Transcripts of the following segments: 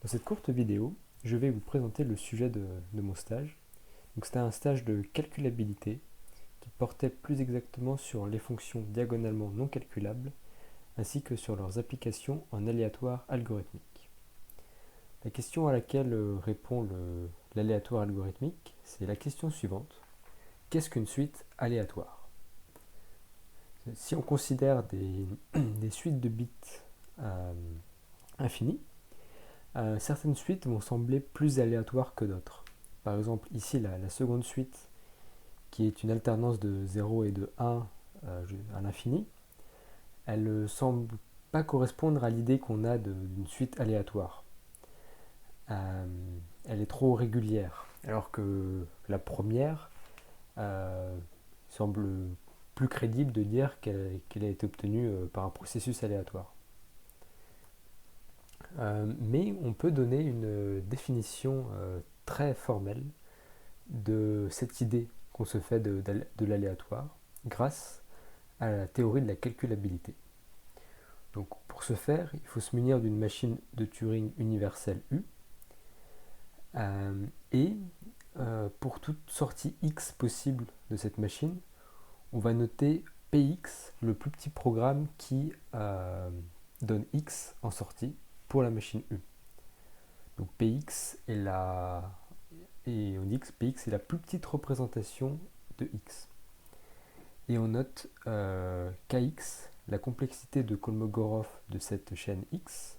Dans cette courte vidéo, je vais vous présenter le sujet de mon stage. Donc, c'était un stage de calculabilité qui portait plus exactement sur les fonctions diagonalement non calculables ainsi que sur leurs applications en aléatoire algorithmique. La question à laquelle répond l'aléatoire algorithmique, c'est la question suivante. Qu'est-ce qu'une suite aléatoire? Si on considère des suites de bits infinies, certaines suites vont sembler plus aléatoires que d'autres. Par exemple, ici, la seconde suite, qui est une alternance de 0 et de 1 à l'infini, elle ne semble pas correspondre à l'idée qu'on a d'une suite aléatoire. Elle est trop régulière, alors que la première semble plus crédible de dire qu'elle a été obtenue par un processus aléatoire. Mais on peut donner une définition très formelle de cette idée qu'on se fait de l'aléatoire grâce à la théorie de la calculabilité. Donc pour ce faire, il faut se munir d'une machine de Turing universelle U et pour toute sortie X possible de cette machine, on va noter Px, le plus petit programme qui donne X en sortie pour la machine U. Donc Px est et on dit que Px est la plus petite représentation de X. Et on note Kx, la complexité de Kolmogorov de cette chaîne X,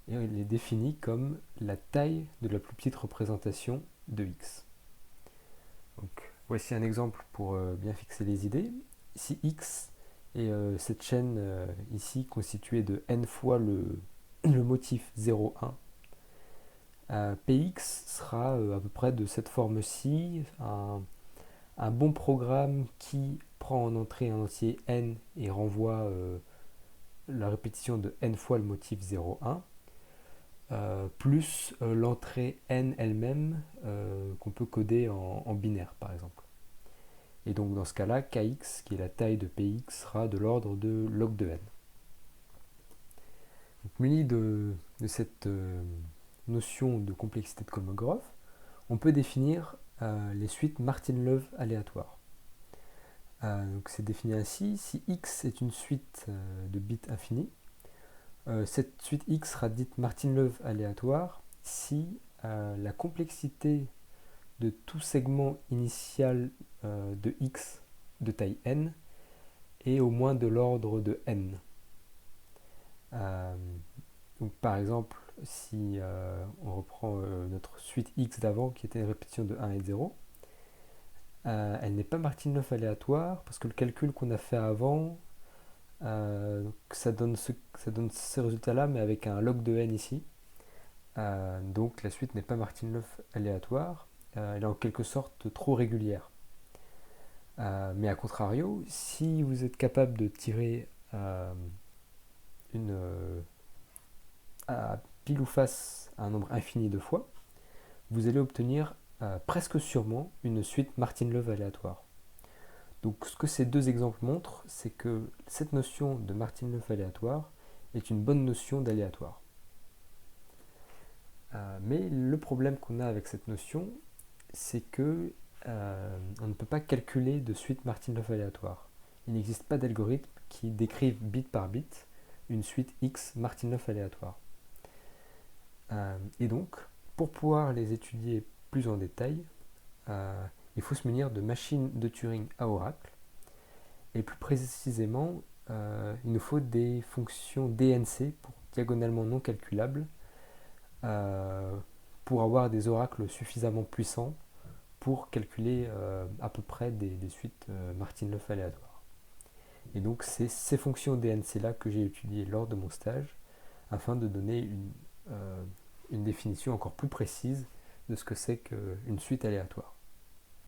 et elle est définie comme la taille de la plus petite représentation de X. Donc voici un exemple pour bien fixer les idées. Ici X est cette chaîne ici constituée de n fois le motif 0, 1. Px sera à peu près de cette forme-ci, un bon programme qui prend en entrée un entier n et renvoie la répétition de n fois le motif 0, 1, plus l'entrée n elle-même qu'on peut coder en binaire par exemple. Et donc dans ce cas-là, Kx, qui est la taille de Px, sera de l'ordre de log de n. Donc, muni de cette notion de complexité de Kolmogorov, on peut définir les suites Martin-Löw aléatoires. Donc c'est défini ainsi: si x est une suite de bits infinis, cette suite x sera dite Martin-Löw aléatoire si la complexité de tout segment initial de x de taille n est au moins de l'ordre de n. Donc par exemple, si on reprend notre suite x d'avant qui était une répétition de 1 et de 0, elle n'est pas Martin-Löw aléatoire parce que le calcul qu'on a fait avant, ça donne ces résultats-là, mais avec un log de n ici. Donc la suite n'est pas Martin-Löw aléatoire, elle est en quelque sorte trop régulière. Mais à contrario, si vous êtes capable de tirer à pile ou face un nombre infini de fois, vous allez obtenir presque sûrement une suite Martin-Löw aléatoire. Donc ce que ces deux exemples montrent, c'est que cette notion de Martin-Löw aléatoire est une bonne notion d'aléatoire. Mais le problème qu'on a avec cette notion, c'est que on ne peut pas calculer de suite Martin-Löw aléatoire. Il n'existe pas d'algorithme qui décrive bit par bit une suite X Martin-Löw aléatoire. Et donc, pour pouvoir les étudier plus en détail, il faut se munir de machines de Turing à oracle. Et plus précisément, il nous faut des fonctions DNC, pour diagonalement non calculables, pour avoir des oracles suffisamment puissants pour calculer à peu près des suites Martin-Löw aléatoires. Et donc c'est ces fonctions DNC-là que j'ai étudiées lors de mon stage afin de donner une définition encore plus précise de ce que c'est qu'une suite aléatoire.